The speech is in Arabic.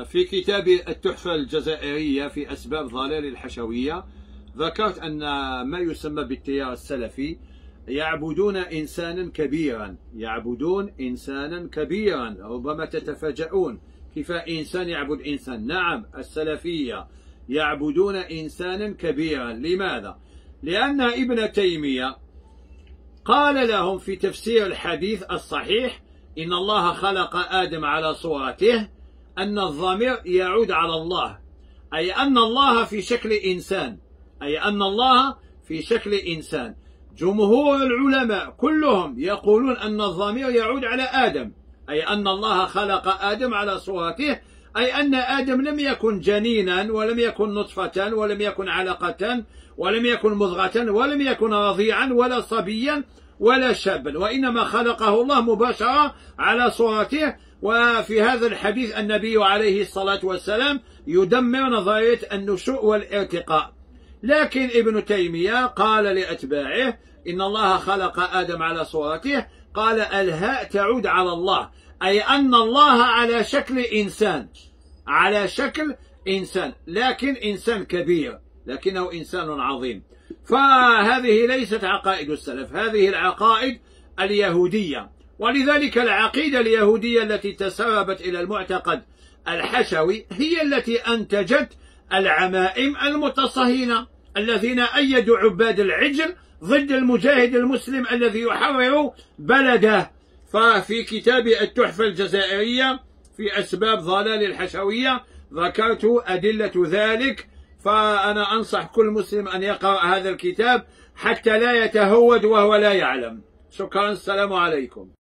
في كتاب التحفة الجزائرية في أسباب ضلال الحشوية ذكرت أن ما يسمى بالتيار السلفي يعبدون إنسانا كبيرا. ربما تتفاجؤون كيف إنسان يعبد إنسان. نعم، السلفية يعبدون إنسانا كبيرا. لماذا؟ لأن ابن تيمية قال لهم في تفسير الحديث الصحيح إن الله خلق آدم على صورته أن الضمير يعود على الله، أي أن الله في شكل إنسان. جمهور العلماء كلهم يقولون أن الضمير يعود على آدم، أي أن الله خلق آدم على صورته، أي أن آدم لم يكن جنينا ولم يكن نطفة ولم يكن علقة ولم يكن مضغة ولم يكن رضيعا ولا صبيا ولا شابا، وإنما خلقه الله مباشرة على صورته. وفي هذا الحديث النبي عليه الصلاة والسلام يدمر نظرية النشوء والارتقاء. لكن ابن تيمية قال لأتباعه إن الله خلق آدم على صورته، قال الهاء تعود على الله، أي أن الله على شكل إنسان، لكن إنسان كبير، لكنه إنسان عظيم. فهذه ليست عقائد السلف، هذه العقائد اليهودية. ولذلك العقيدة اليهودية التي تسربت إلى المعتقد الحشوي هي التي أنتجت العمائم المتصهينة الذين أيدوا عباد العجل ضد المجاهد المسلم الذي يحرر بلده. ففي كتاب التحفة الجزائرية في أسباب ضلال الحشوية ذكرت أدلة ذلك، فأنا أنصح كل مسلم أن يقرأ هذا الكتاب حتى لا يتهود وهو لا يعلم. شكرا، السلام عليكم.